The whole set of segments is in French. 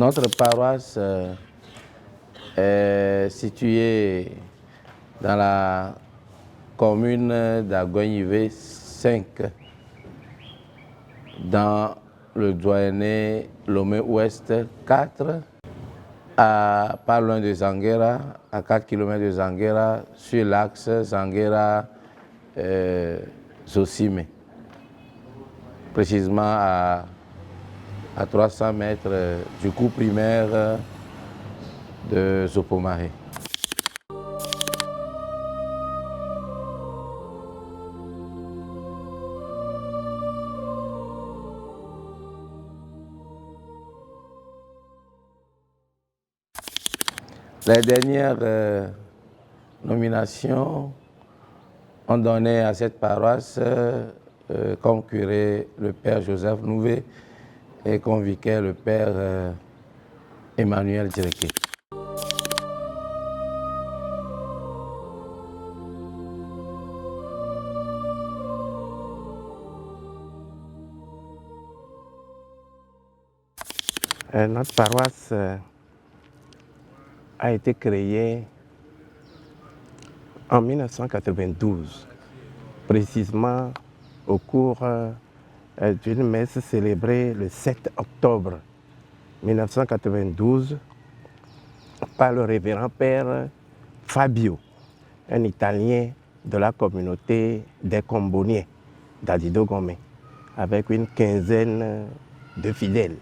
Notre paroisse est située dans la commune d'Agoignivé 5, dans le doyenné Lomé-Ouest 4, pas loin de Zanguera, à 4 km de Zanguera, sur l'axe Zanguera-Zosime, précisément à 300 mètres du cours primaire de Zopomare. Les dernières nominations ont donné à cette paroisse comme curé le père Joseph Nouvé et comme vicaire le père Emmanuel Djereké. Notre paroisse a été créée en 1992, précisément au cours d'une messe célébrée le 7 octobre 1992 par le révérend père Fabio, un Italien de la communauté des Comboniers d'Adido Gomé, avec une quinzaine de fidèles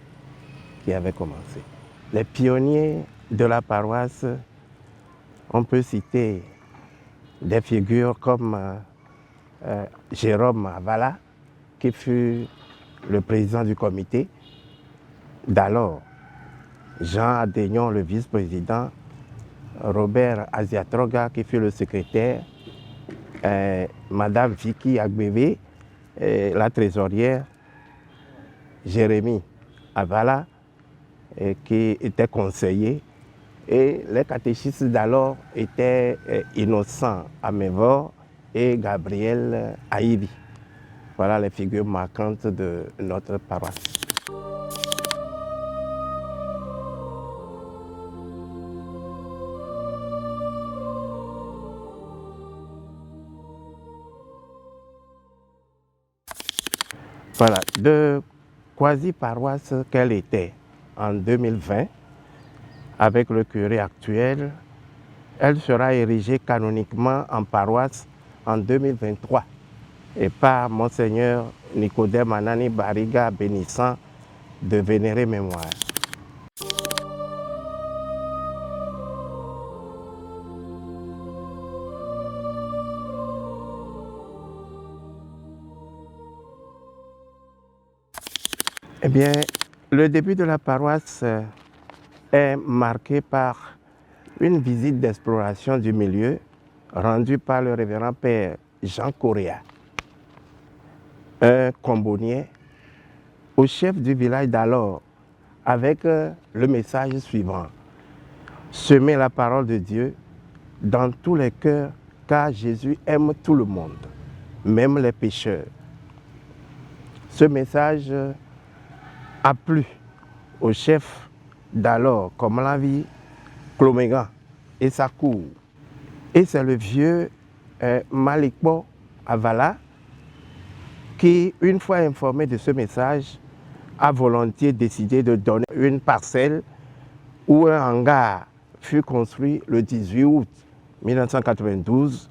qui avaient commencé. Les pionniers de la paroisse, on peut citer des figures comme Jérôme Avala, qui fut le président du comité d'alors, Jean Adénion, le vice-président, Robert Asiatroga, qui fut le secrétaire, Madame Vicky Agbeve, la trésorière, Jérémy Avala, qui était conseiller, et les catéchistes d'alors étaient Innocent Amévor et Gabriel Aïbi. Voilà les figures marquantes de notre paroisse. Voilà, de quasi-paroisse qu'elle était en 2020, avec le curé actuel, elle sera érigée canoniquement en paroisse en 2023 et par Monseigneur Nicodème Anani Bariga, bénissant de vénérée mémoire. Eh bien, le début de la paroisse est marqué par une visite d'exploration du milieu rendue par le révérend père Jean Correa, un combonien, au chef du village d'alors, avec le message suivant: semer la parole de Dieu dans tous les cœurs, car Jésus aime tout le monde, même les pécheurs. Ce message a plu au chef d'alors, comme l'a vu Clomégan et sa cour. Et c'est le vieux Malikbo Avala qui, une fois informé de ce message, a volontiers décidé de donner une parcelle où un hangar fut construit le 18 août 1992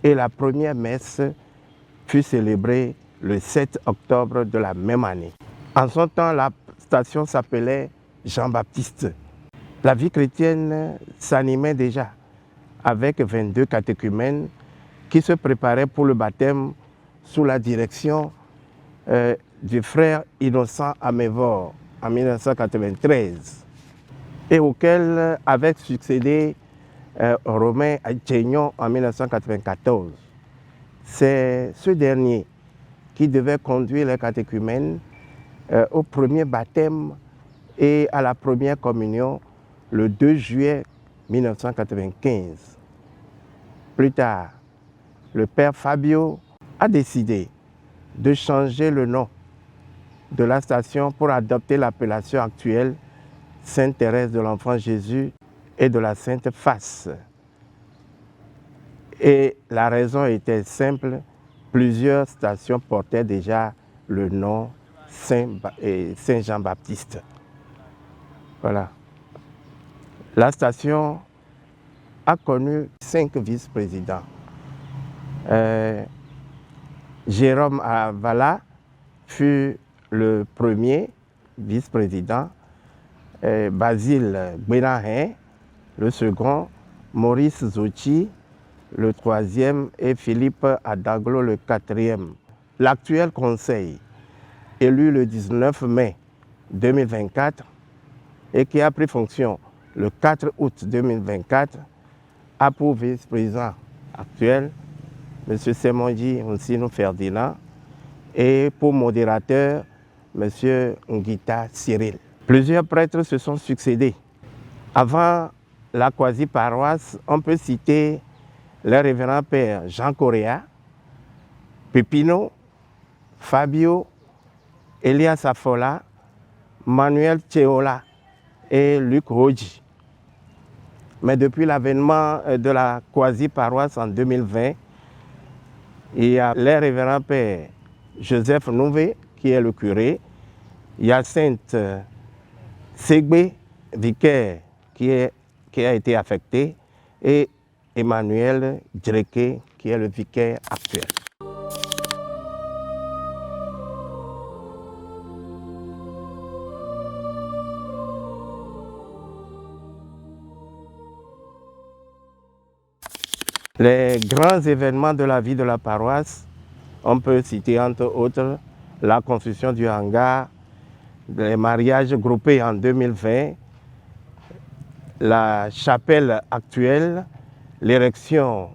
et la première messe fut célébrée le 7 octobre de la même année. En son temps, la station s'appelait Jean-Baptiste. La vie chrétienne s'animait déjà avec 22 catéchumènes qui se préparaient pour le baptême sous la direction du frère Innocent Amévor en 1993 et auquel avait succédé Romain Adjegnon en 1994. C'est ce dernier qui devait conduire les catéchumènes au premier baptême et à la première communion le 2 juillet 1995. Plus tard, le père Fabio a décidé de changer le nom de la station pour adopter l'appellation actuelle Sainte Thérèse de l'Enfant Jésus et de la Sainte Face. Et la raison était simple, plusieurs stations portaient déjà le nom Saint Jean-Baptiste. Voilà. La station a connu 5 vice-présidents. Jérôme Avala fut le premier vice-président, Basile Gbenahin, le second, Maurice Zouchi, le troisième, et Philippe Adaglo, le quatrième. L'actuel conseil, élu le 19 mai 2024 et qui a pris fonction le 4 août 2024, a pour vice-président actuel M. Semonji Nsinu Ferdinand et pour modérateur M. Ngita Cyril. Plusieurs prêtres se sont succédés. Avant la quasi-paroisse, on peut citer le révérend père Jean Correa, Pepino, Fabio, Elias Afola, Manuel Tcheola et Luc Roji. Mais depuis l'avènement de la quasi-paroisse en 2020, il y a le révérend père Joseph Nouvé, qui est le curé. Il y a Sainte Segbe, vicaire, qui a été affecté, et Emmanuel Djreke, qui est le vicaire actuel. Les grands événements de la vie de la paroisse, on peut citer entre autres la construction du hangar, les mariages groupés en 2020, la chapelle actuelle, l'érection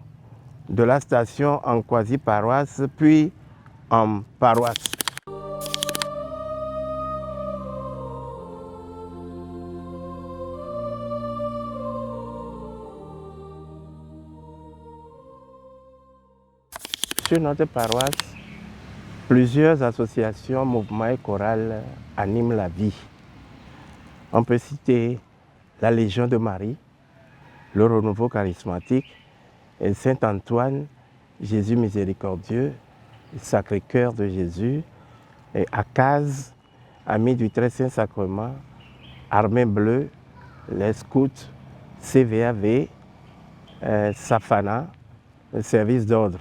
de la station en quasi-paroisse, puis en paroisse. Sur notre paroisse, plusieurs associations, mouvements et chorales animent la vie. On peut citer la Légion de Marie, le Renouveau charismatique, et Saint-Antoine, Jésus miséricordieux, le Sacré-Cœur de Jésus, et Akaz, Amis du Très Saint Sacrement, Armée Bleue, les Scouts, CVAV, Safana, le service d'ordre.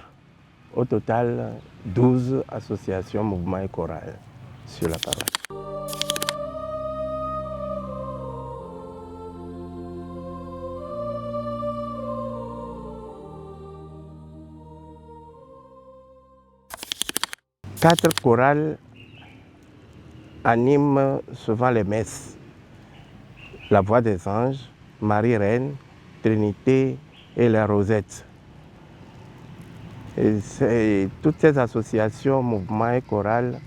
Au total, 12 associations, mouvements et chorales sur la paroisse. Quatre chorales animent souvent les messes. La Voix des Anges, Marie-Reine, Trinité et la Rosette. Et toutes ces associations, mouvements et chorales,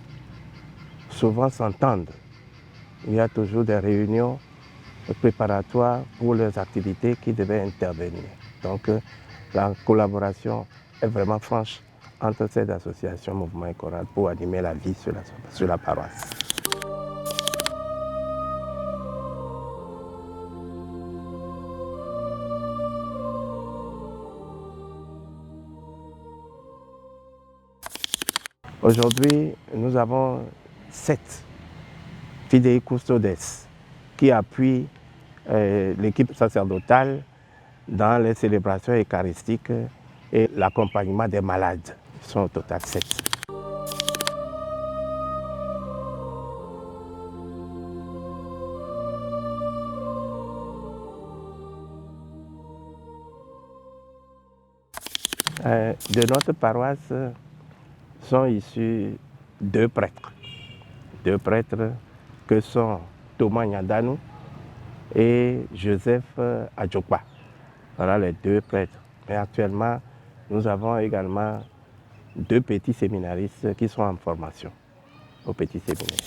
souvent s'entendent. Il y a toujours des réunions préparatoires pour les activités qui devaient intervenir. Donc la collaboration est vraiment franche entre ces associations, mouvements et chorales pour animer la vie sur la paroisse. Aujourd'hui, nous avons 7 fidei custodes qui appuient l'équipe sacerdotale dans les célébrations eucharistiques et l'accompagnement des malades. Ils sont au total 7. De notre paroisse sont issus 2 prêtres. 2 prêtres que sont Thomas Nyadanou et Joseph Adjokpa. Voilà les 2 prêtres. Mais actuellement, nous avons également 2 petits séminaristes qui sont en formation au petit séminaire.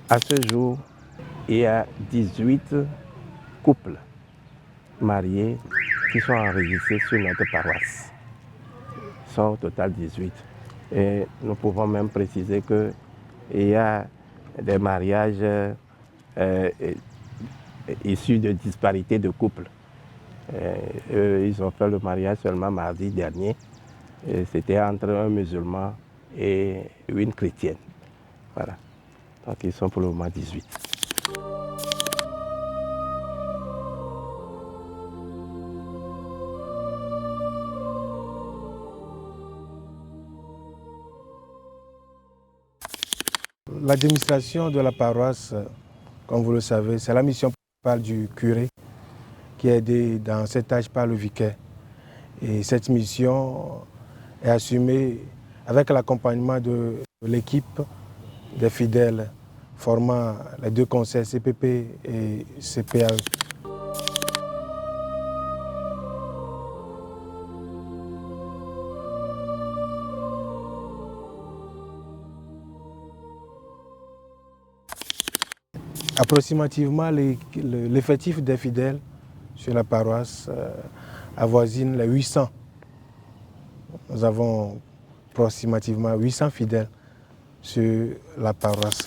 À ce jour, il y a 18 couples mariés qui sont enregistrés sur notre paroisse. Ils sont au total 18. Et nous pouvons même préciser qu'il y a des mariages issus de disparités de couples. Ils ont fait le mariage seulement mardi dernier. C'était entre un musulman et une chrétienne. Voilà. Donc ils sont pour le moment 18. L'administration de la paroisse, comme vous le savez, c'est la mission principale du curé qui est aidé dans cet âge par le vicaire. Et cette mission est assumée avec l'accompagnement de l'équipe des fidèles formant les deux conseils CPP et CPAE. Approximativement, l'effectif des fidèles sur la paroisse avoisine les 800. Nous avons approximativement 800 fidèles sur la paroisse.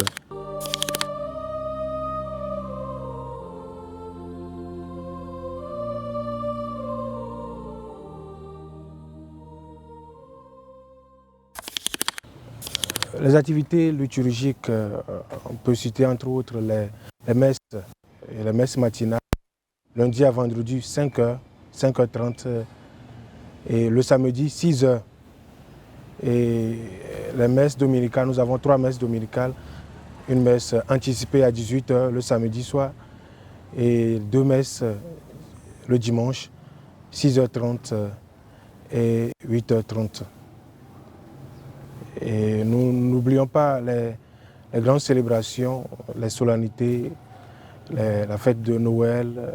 Les activités liturgiques, on peut citer entre autres les messes matinales, lundi à vendredi 5h, 5h30 et le samedi 6h. Et les messes dominicales, nous avons 3 messes dominicales, une messe anticipée à 18h le samedi soir et 2 messes le dimanche, 6h30 et 8h30. Et nous n'oublions pas les grandes célébrations, les solennités, la fête de Noël,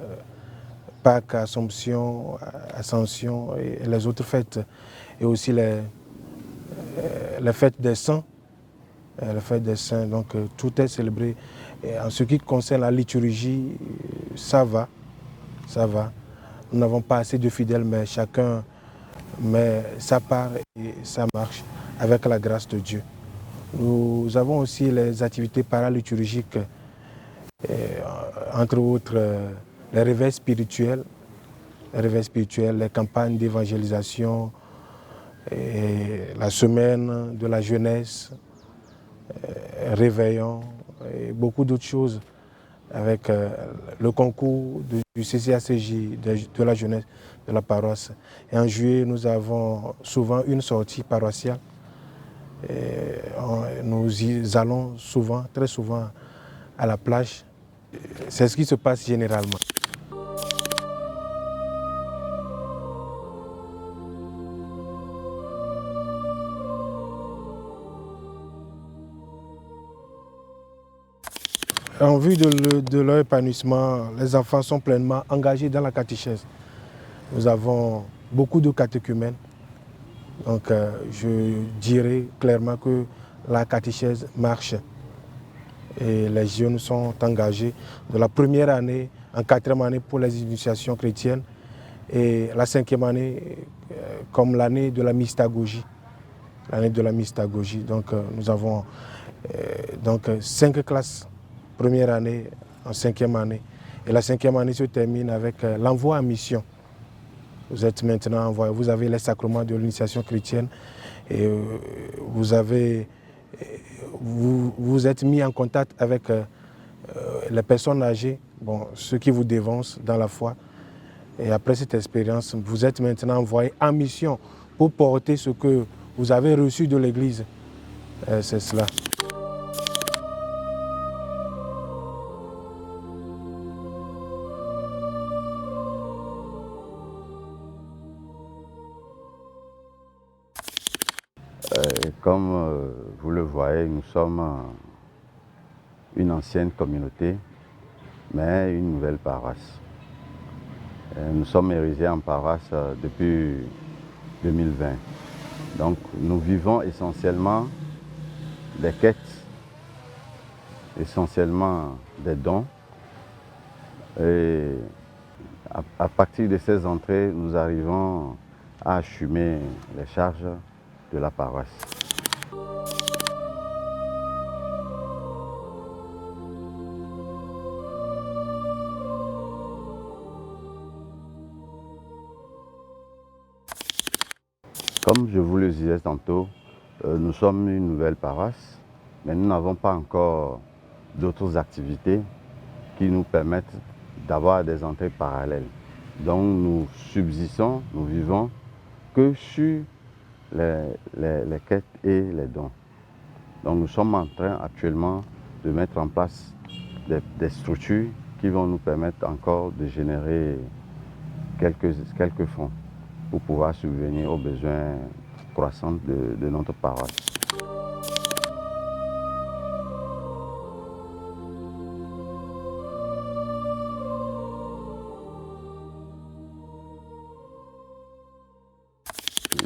Pâques, Assomption, Ascension et les autres fêtes. Et aussi les fêtes des saints. Donc tout est célébré. Et en ce qui concerne la liturgie, ça va. Nous n'avons pas assez de fidèles, mais chacun met sa part et ça marche avec la grâce de Dieu. Nous avons aussi les activités paraliturgiques, entre autres les réveils spirituels, les campagnes d'évangélisation, la semaine de la jeunesse, réveillon et beaucoup d'autres choses avec le concours du CCACJ de la jeunesse de la paroisse. Et en juillet, nous avons souvent une sortie paroissiale. Et nous y allons souvent, très souvent, à la plage. C'est ce qui se passe généralement. En vue de leur épanouissement, les enfants sont pleinement engagés dans la catéchèse. Nous avons beaucoup de catéchumènes. Donc je dirais clairement que la catéchèse marche. Et les jeunes sont engagés de la première année en 4e année pour les initiations chrétiennes et la 5e année comme l'année de la mystagogie. L'année de la mystagogie. Donc nous avons 5 classes, première année en 5e année. Et la 5e année se termine avec l'envoi en mission. Vous êtes maintenant envoyé, vous avez les sacrements de l'initiation chrétienne et vous êtes mis en contact avec les personnes âgées, ceux qui vous dévancent dans la foi. Et après cette expérience, vous êtes maintenant envoyé en mission pour porter ce que vous avez reçu de l'Église. C'est cela. Comme vous le voyez, nous sommes une ancienne communauté, mais une nouvelle paroisse. Nous sommes érigés en paroisse depuis 2020. Donc nous vivons essentiellement des quêtes, essentiellement des dons. Et À partir de ces entrées, nous arrivons à assumer les charges de la paroisse. Comme je vous le disais tantôt, nous sommes une nouvelle paroisse, mais nous n'avons pas encore d'autres activités qui nous permettent d'avoir des entrées parallèles. Donc nous subsistons, nous vivons que sur les quêtes et les dons. Donc nous sommes en train actuellement de mettre en place des structures qui vont nous permettre encore de générer quelques fonds pour pouvoir subvenir aux besoins croissants de notre paroisse.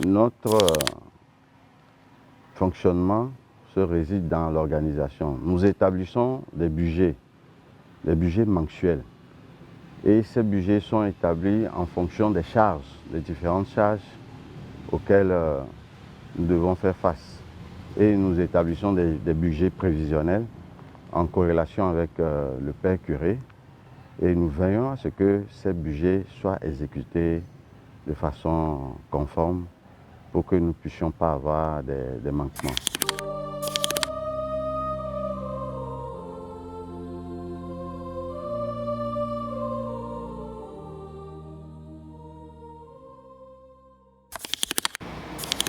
Notre fonctionnement se réside dans l'organisation. Nous établissons des budgets mensuels. Et ces budgets sont établis en fonction des charges, des différentes charges auxquelles nous devons faire face. Et nous établissons des budgets prévisionnels en corrélation avec le Père curé. Et nous veillons à ce que ces budgets soient exécutés de façon conforme pour que nous ne puissions pas avoir des manquements.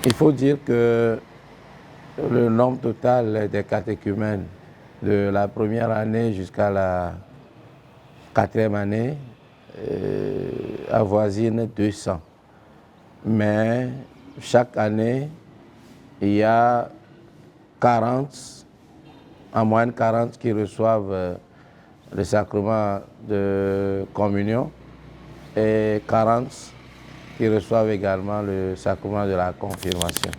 Il faut dire que le nombre total des catéchumènes de la première année jusqu'à la 4e année avoisine 200. Mais chaque année, il y a 40, en moyenne 40 qui reçoivent le sacrement de communion et 40 qui reçoivent également le sacrement de la confirmation.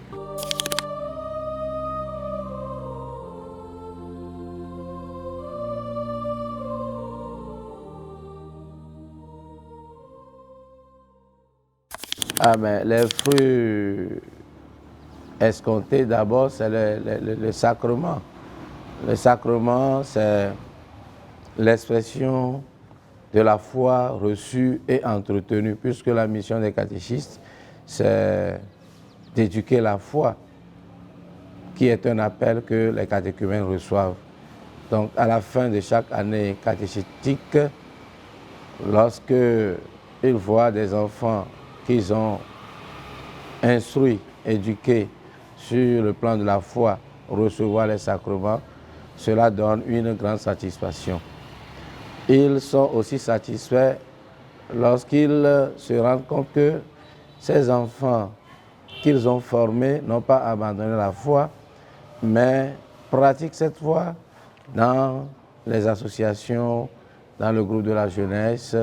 Mais les fruits escomptés d'abord, c'est le sacrement. Le sacrement, c'est l'expression de la foi reçue et entretenue, puisque la mission des catéchistes, c'est d'éduquer la foi, qui est un appel que les catéchumènes reçoivent. Donc, à la fin de chaque année catéchétique, lorsque ils voient des enfants qu'ils ont instruits, éduqués sur le plan de la foi, recevoir les sacrements, cela donne une grande satisfaction. Ils sont aussi satisfaits lorsqu'ils se rendent compte que ces enfants qu'ils ont formés n'ont pas abandonné la foi, mais pratiquent cette foi dans les associations, dans le groupe de la jeunesse,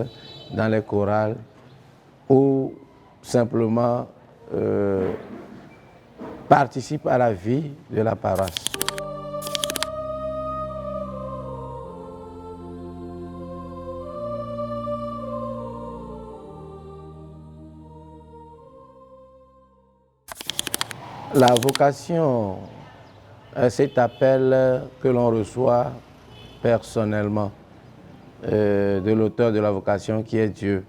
dans les chorales, ou simplement participent à la vie de la paroisse. La vocation, cet appel que l'on reçoit personnellement de l'auteur de la vocation qui est Dieu.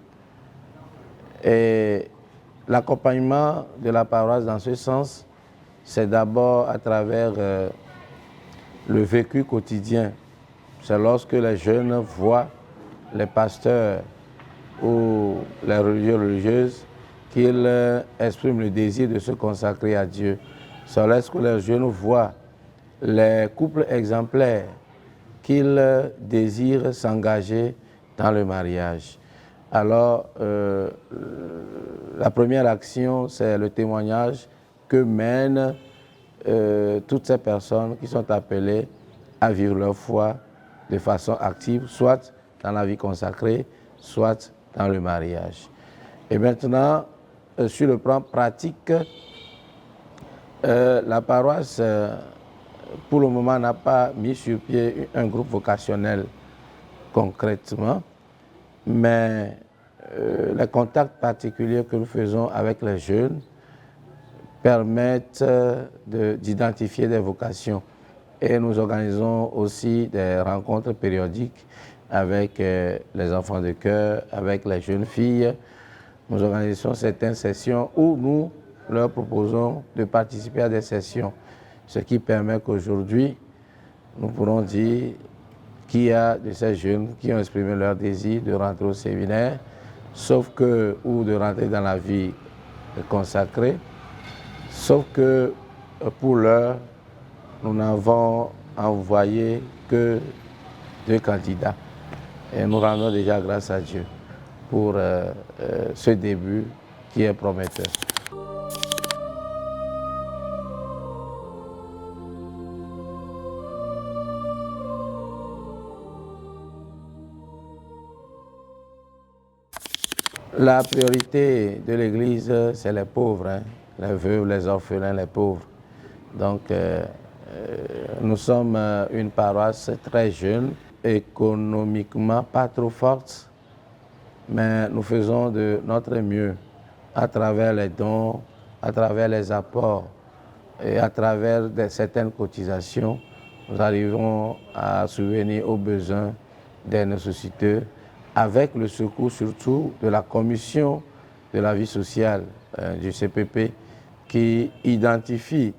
Et l'accompagnement de la paroisse dans ce sens, c'est d'abord à travers le vécu quotidien. C'est lorsque les jeunes voient les pasteurs ou les religieux religieuses qu'ils expriment le désir de se consacrer à Dieu. C'est lorsque les jeunes voient les couples exemplaires qu'ils désirent s'engager dans le mariage. Alors, la première action, c'est le témoignage que mènent toutes ces personnes qui sont appelées à vivre leur foi de façon active, soit dans la vie consacrée, soit dans le mariage. Et maintenant, sur le plan pratique, la paroisse, pour le moment, n'a pas mis sur pied un groupe vocationnel concrètement, mais les contacts particuliers que nous faisons avec les jeunes permettent d'identifier des vocations. Et nous organisons aussi des rencontres périodiques avec les enfants de chœur, avec les jeunes filles. Nous organisons certaines sessions où nous leur proposons de participer à des sessions, ce qui permet qu'aujourd'hui, nous pourrons dire qu'il y a de ces jeunes qui ont exprimé leur désir de rentrer au séminaire, sauf que, ou de rentrer dans la vie consacrée, sauf que pour l'heure, nous n'avons envoyé que 2 candidats. Et nous rendons déjà grâce à Dieu pour ce début qui est prometteur. La priorité de l'Église, c'est les pauvres, hein, les veuves, les orphelins, les pauvres. Donc, nous sommes une paroisse très jeune, économiquement pas trop forte, mais nous faisons de notre mieux à travers les dons, à travers les apports et à travers certaines cotisations. Nous arrivons à subvenir aux besoins des nécessiteux avec le secours surtout de la commission de la vie sociale du CPP qui identifie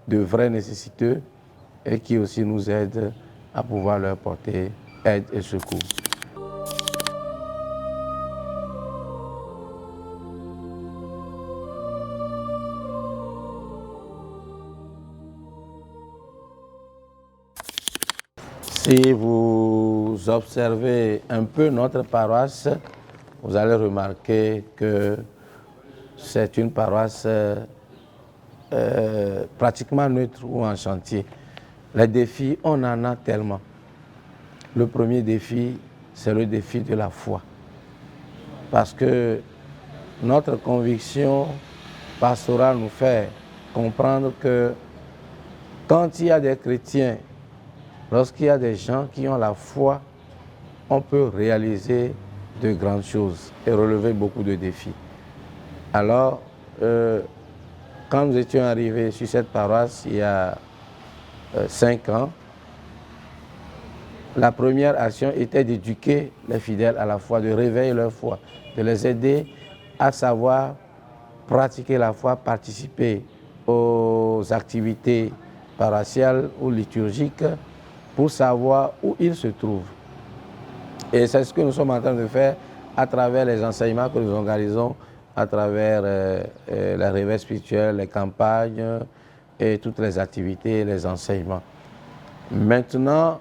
de vrais nécessiteux et qui aussi nous aide à pouvoir leur porter aide et secours. Si vous observez un peu notre paroisse, vous allez remarquer que c'est une paroisse pratiquement neutre ou en chantier. Les défis, on en a tellement. Le premier défi, c'est le défi de la foi. Parce que notre conviction pastorale nous fait comprendre que quand il y a des chrétiens, lorsqu'il y a des gens qui ont la foi, on peut réaliser de grandes choses et relever beaucoup de défis. Alors, quand nous étions arrivés sur cette paroisse il y a 5 ans, la première action était d'éduquer les fidèles à la foi, de réveiller leur foi, de les aider à savoir pratiquer la foi, participer aux activités paroissiales ou liturgiques pour savoir où ils se trouvent. Et c'est ce que nous sommes en train de faire à travers les enseignements que nous organisons, à travers les réveils spirituels, les campagnes et toutes les activités, les enseignements. Maintenant,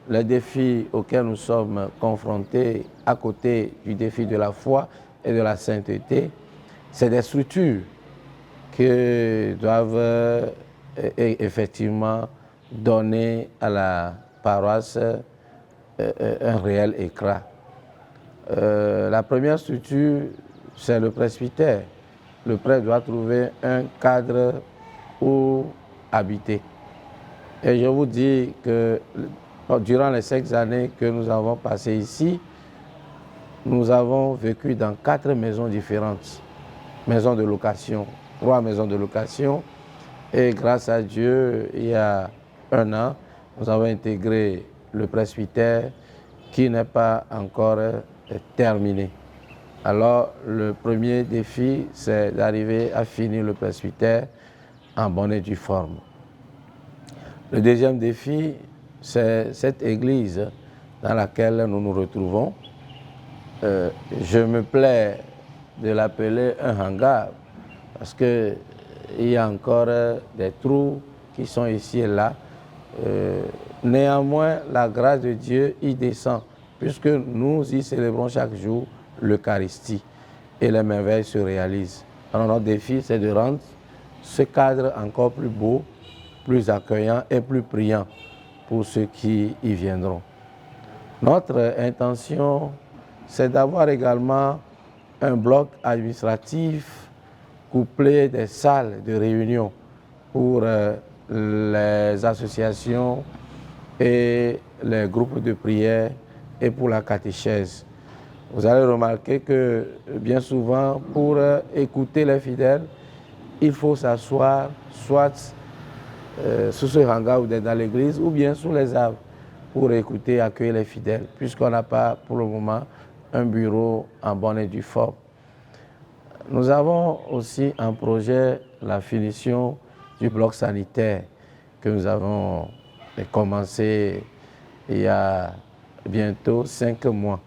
les défis auxquels nous sommes confrontés, à côté du défi de la foi et de la sainteté, c'est des structures qui doivent effectivement donner à la paroisse un réel éclat. La première structure, c'est le presbytère. Le prêtre doit trouver un cadre où habiter. Et je vous dis que durant les 5 années que nous avons passées ici, nous avons vécu dans 4 maisons différentes. Maisons de location, 3 maisons de location. Et grâce à Dieu, il y a 1 an, nous avons intégré le presbytère qui n'est pas encore terminé. Alors, le premier défi, c'est d'arriver à finir le presbytère en bonne et due forme. Le deuxième défi, c'est cette église dans laquelle nous nous retrouvons. Je me plais de l'appeler un hangar parce qu'il y a encore des trous qui sont ici et là. Néanmoins, la grâce de Dieu y descend puisque nous y célébrons chaque jour l'Eucharistie et les merveilles se réalisent. Alors notre défi, c'est de rendre ce cadre encore plus beau, plus accueillant et plus priant pour ceux qui y viendront. Notre intention, c'est d'avoir également un bloc administratif couplé des salles de réunion pour les associations et les groupes de prière et pour la catéchèse. Vous allez remarquer que bien souvent, pour écouter les fidèles, il faut s'asseoir soit sous ce hangar ou dans l'église ou bien sous les arbres pour écouter et accueillir les fidèles, puisqu'on n'a pas pour le moment un bureau en bonne et due forme. Nous avons aussi un projet, la finition du bloc sanitaire que nous avons commencé il y a bientôt 5 mois.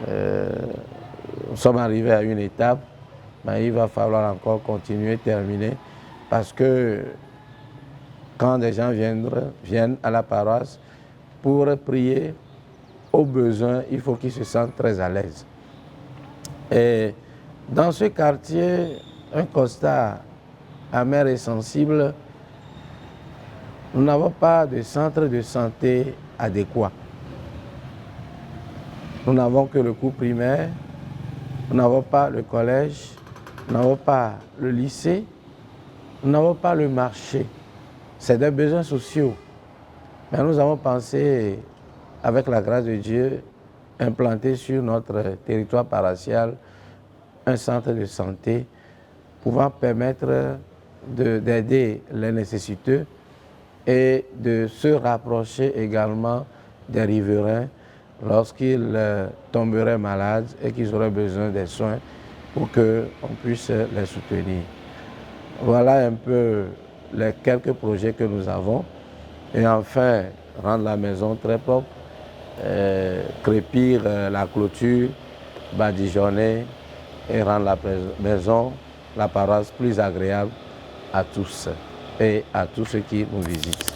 Nous sommes arrivés à une étape, mais il va falloir encore continuer, terminer, parce que quand des gens viennent à la paroisse pour prier, au besoin, il faut qu'ils se sentent très à l'aise. Et dans ce quartier, un constat amer et sensible, nous n'avons pas de centre de santé adéquat. Nous n'avons que le cours primaire, nous n'avons pas le collège, nous n'avons pas le lycée, nous n'avons pas le marché. C'est des besoins sociaux. Mais nous avons pensé, avec la grâce de Dieu, implanter sur notre territoire paroissial un centre de santé pouvant permettre d'aider les nécessiteux et de se rapprocher également des riverains lorsqu'ils tomberaient malades et qu'ils auraient besoin des soins pour qu'on puisse les soutenir. Voilà un peu les quelques projets que nous avons. Et enfin, rendre la maison très propre, crépir la clôture, badigeonner et rendre la maison, la paroisse plus agréable à tous et à tous ceux qui nous visitent.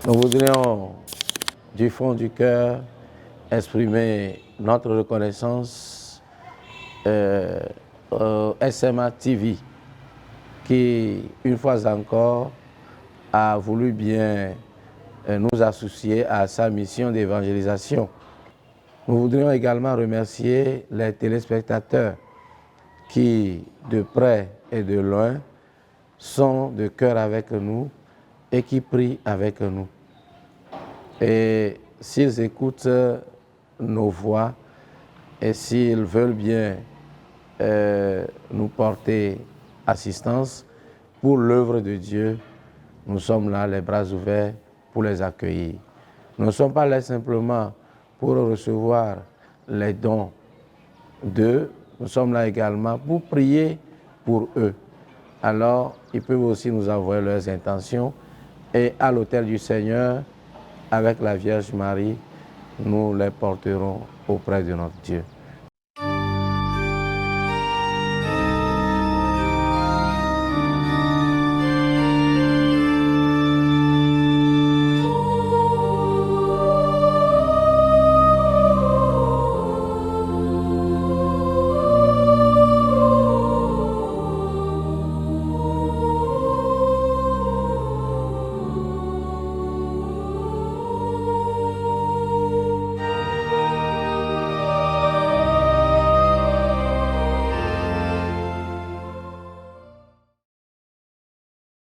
Nous voudrions du fond du cœur exprimer notre reconnaissance au SMA TV qui, une fois encore, a voulu bien nous associer à sa mission d'évangélisation. Nous voudrions également remercier les téléspectateurs qui, de près et de loin, sont de cœur avec nous et qui prient avec nous. Et s'ils écoutent nos voix et s'ils veulent bien nous porter assistance pour l'œuvre de Dieu, nous sommes là, les bras ouverts, pour les accueillir. Nous ne sommes pas là simplement pour recevoir les dons d'eux, nous sommes là également pour prier pour eux. Alors, ils peuvent aussi nous envoyer leurs intentions et à l'autel du Seigneur, avec la Vierge Marie, nous les porterons auprès de notre Dieu.